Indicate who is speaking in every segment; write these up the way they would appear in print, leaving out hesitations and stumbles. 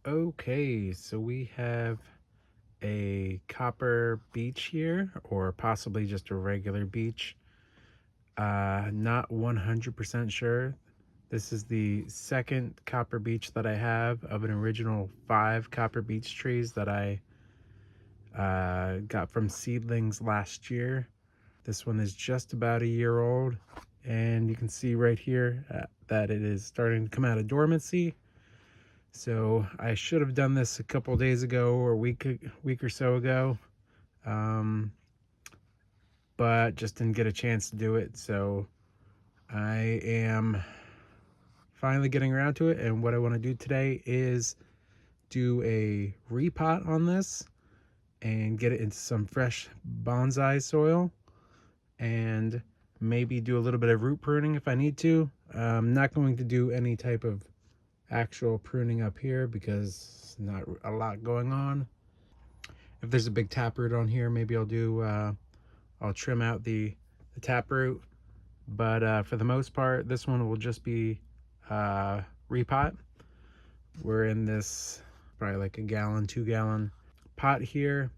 Speaker 1: Okay, so we have a copper beech here, or possibly just a regular beech. Not 100% sure. This is the second copper beech that I have of an original 5 copper beech trees that I got from seedlings last year. This one is just about a year old, and you can see right here that it is starting to come out of dormancy. So I should have done this a couple days ago or a week or so ago, but just didn't get a chance to do it. So I am finally getting around to it, and what I want to do today is do a repot on this and get it into some fresh bonsai soil, and maybe do a little bit of root pruning if I need to. I'm not going to do any type of actual pruning up here because not a lot going on. If there's a big taproot on here, maybe I'll trim out the taproot, but for the most part this one will just be repot. We're in this probably like a gallon, 2-gallon pot here.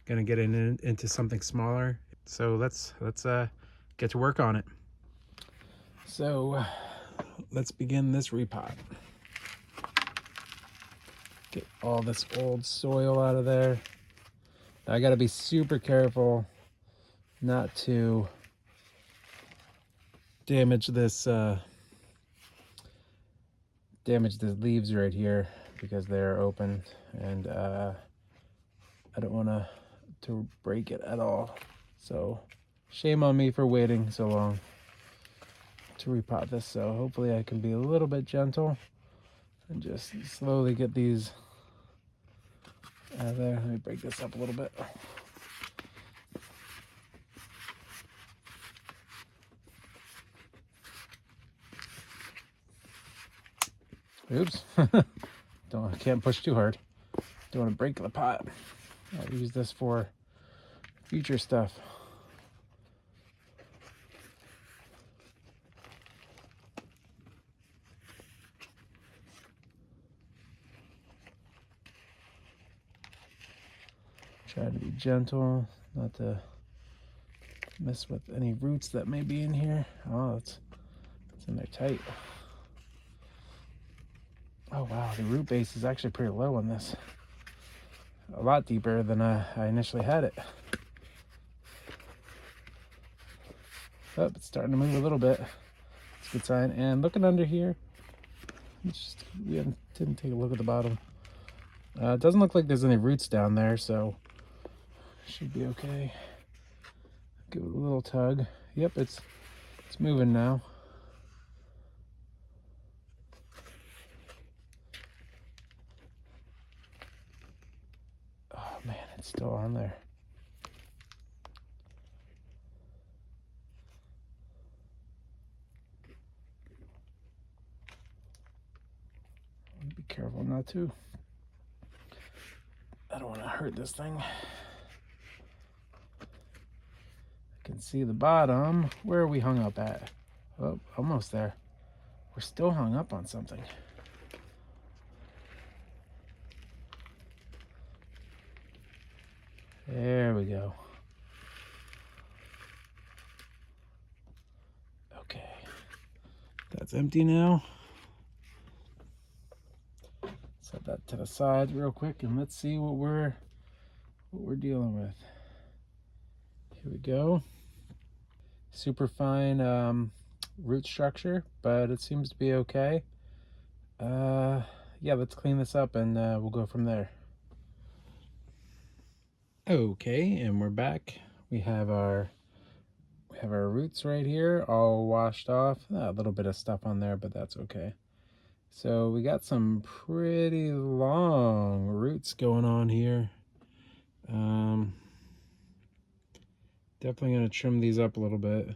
Speaker 1: Gonna get it into something smaller, so let's get to work on it. So let's begin this repot. Get all this old soil out of there. Now I gotta be super careful not to damage this leaves right here because they're open, and I don't want to break it at all. So shame on me for waiting so long to repot this. So hopefully I can be a little bit gentle and just slowly get these out of there. Let me break this up a little bit. Oops. I can't push too hard. Don't want to break the pot. I'll use this for future stuff. Try to be gentle, not to mess with any roots that may be in here. Oh, it's in there tight. Oh wow, the root base is actually pretty low on this. A lot deeper than I initially had it. Oh, it's starting to move a little bit. It's a good sign. And looking under here, we didn't take a look at the bottom. It doesn't look like there's any roots down there, so should be okay. Give it a little tug. Yep, it's moving now. Oh man, it's still on there. Be careful not to. I don't want to hurt this thing. I can see the bottom. Where are we hung up at? Oh, almost there. We're still hung up on something. There we go. Okay. That's empty now. Set that to the side real quick and let's see what we're dealing with. Here we go. Super fine root structure, but it seems to be okay. Yeah, let's clean this up and we'll go from there. Okay, and we're back. We have our roots right here, all washed off. A little bit of stuff on there, but that's okay. So we got some pretty long roots going on here. Definitely gonna trim these up a little bit.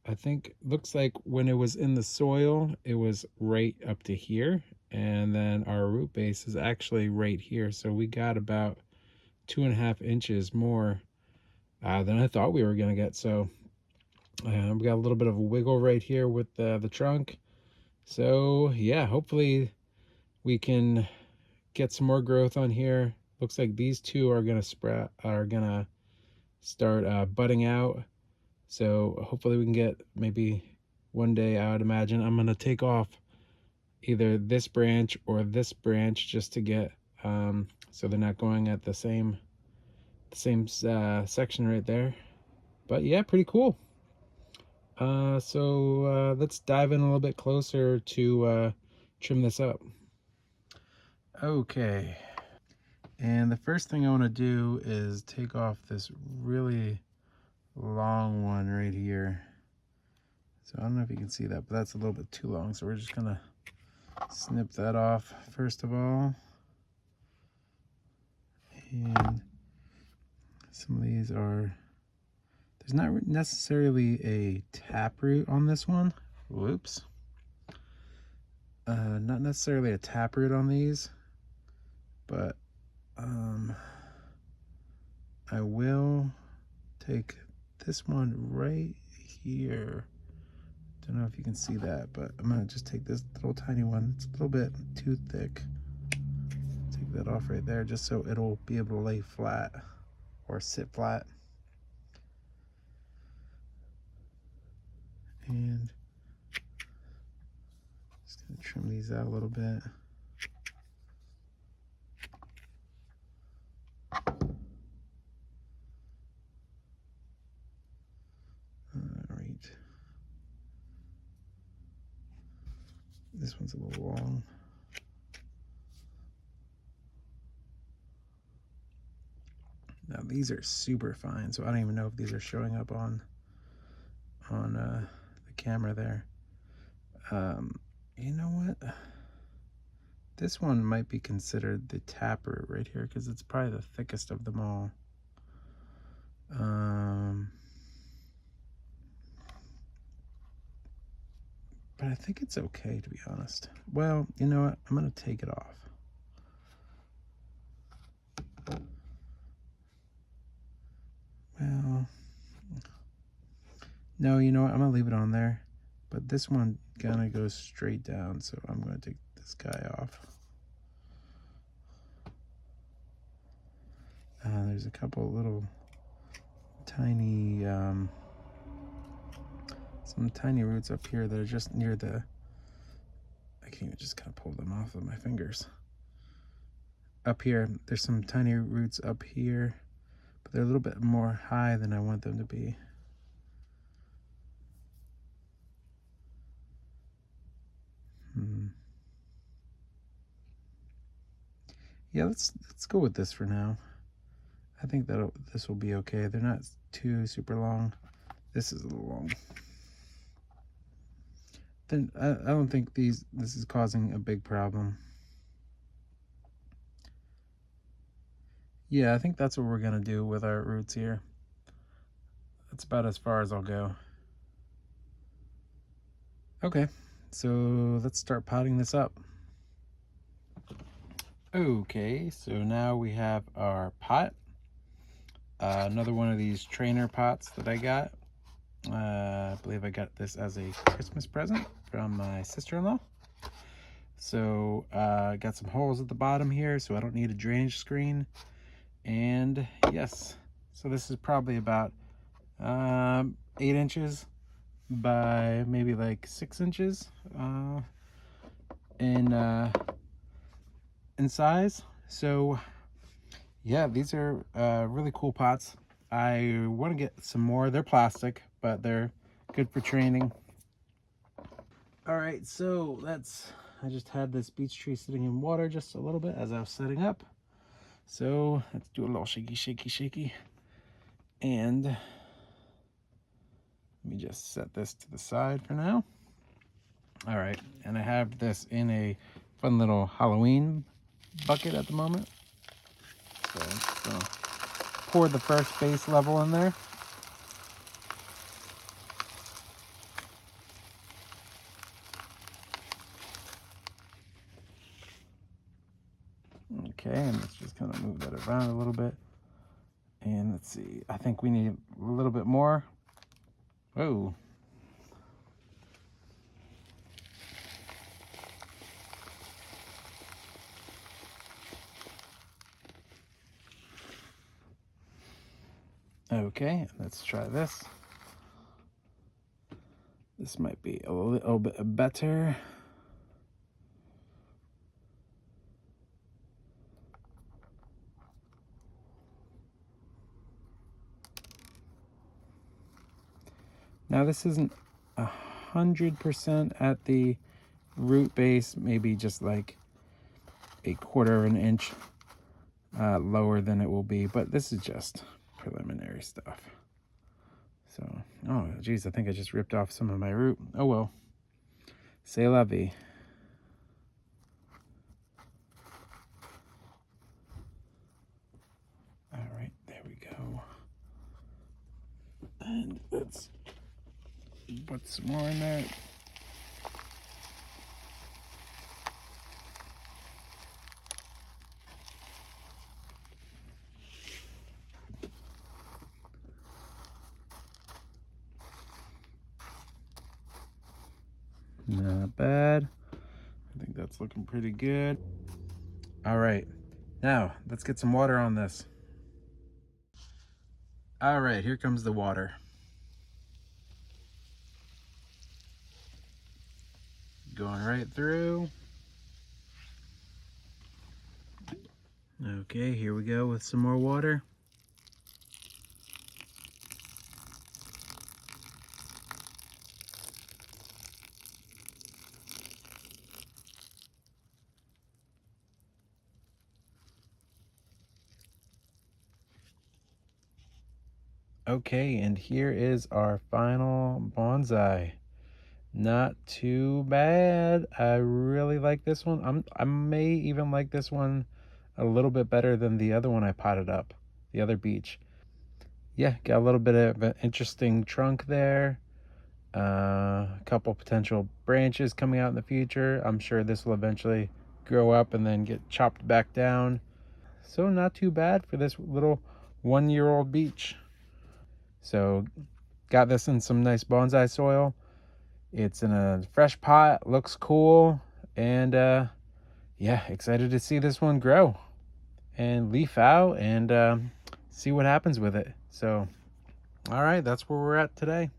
Speaker 1: I think looks like when it was in the soil, it was right up to here, and then our root base is actually right here. So we got about 2.5 inches more than I thought we were gonna get. So we got a little bit of a wiggle right here with the trunk. So yeah, hopefully we can get some more growth on here. Looks like these two are gonna start budding out. So hopefully we can get, maybe one day, I would imagine I'm gonna take off either this branch or this branch just to get so they're not going at the same section right there. But yeah, pretty cool. So let's dive in a little bit closer to trim this up. Okay, and the first thing I want to do is take off this really long one right here. So I don't know if you can see that, but that's a little bit too long, so we're just gonna snip that off first of all. And some of these are, there's not necessarily a taproot on this one. Whoops. Not necessarily a taproot on these, but I will take this one right here. Don't know if you can see that, but I'm gonna just take this little tiny one. It's a little bit too thick. Take that off right there just so it'll be able to lay flat or sit flat. And just gonna trim these out a little bit. Alright. This one's a little long. Now these are super fine, so I don't even know if these are showing up on the camera there. You know what? This one might be considered the taproot right here because it's probably the thickest of them all. But I think it's okay, to be honest. Well, you know what? I'm gonna take it off. Well, no, you know what? I'm gonna leave it on there. But this one kind of goes straight down, so I'm gonna take this guy off. There's a couple little tiny, some tiny roots up here that are just near the, I can't even just kind of pull them off with my fingers. Up here, there's some tiny roots up here, but they're a little bit more high than I want them to be. Yeah, let's go with this for now. I think this will be okay. They're not too super long. This is a little long. Then I don't think this is causing a big problem. Yeah, I think that's what we're gonna do with our roots here. That's about as far as I'll go. Okay, so let's start potting this up. Okay, so now we have our pot. Another one of these trainer pots that I got. I believe I got this as a Christmas present from my sister-in-law. So I got some holes at the bottom here, so I don't need a drainage screen. And yes, so this is probably about 8 inches by maybe like 6 inches in size. So yeah, these are really cool pots. I want to get some more. They're plastic, but they're good for training. All right, so I just had this beech tree sitting in water just a little bit as I was setting up. So let's do a little shaky, shaky, shaky. And let me just set this to the side for now. All right, and I have this in a fun little Halloween bucket at the moment. So I'm just gonna pour the first base level in there. Okay, and let's just kind of move that around a little bit. And let's see, I think we need a little bit more. Oh. Okay, let's try this. This might be a little bit better. Now this isn't 100% at the root base, maybe just like a quarter of an inch lower than it will be, but this is just preliminary stuff. So, oh geez, I think I just ripped off some of my root. Oh well, c'est la vie. All right, there we go. And let's put some more in there. Not bad. I think that's looking pretty good. All right, now let's get some water on this. All right, here comes the water. Going right through. Okay, here we go with some more water. Okay, and here is our final bonsai. Not too bad. I really like this one. I may even like this one a little bit better than the other one I potted up, the other Beech. Yeah, got a little bit of an interesting trunk there. A couple potential branches coming out in the future. I'm sure this will eventually grow up and then get chopped back down. So not too bad for this little 1-year-old Beech. So got this in some nice bonsai soil. It's in a fresh pot, looks cool, and yeah, excited to see this one grow and leaf out and see what happens with it. So all right, that's where we're at today.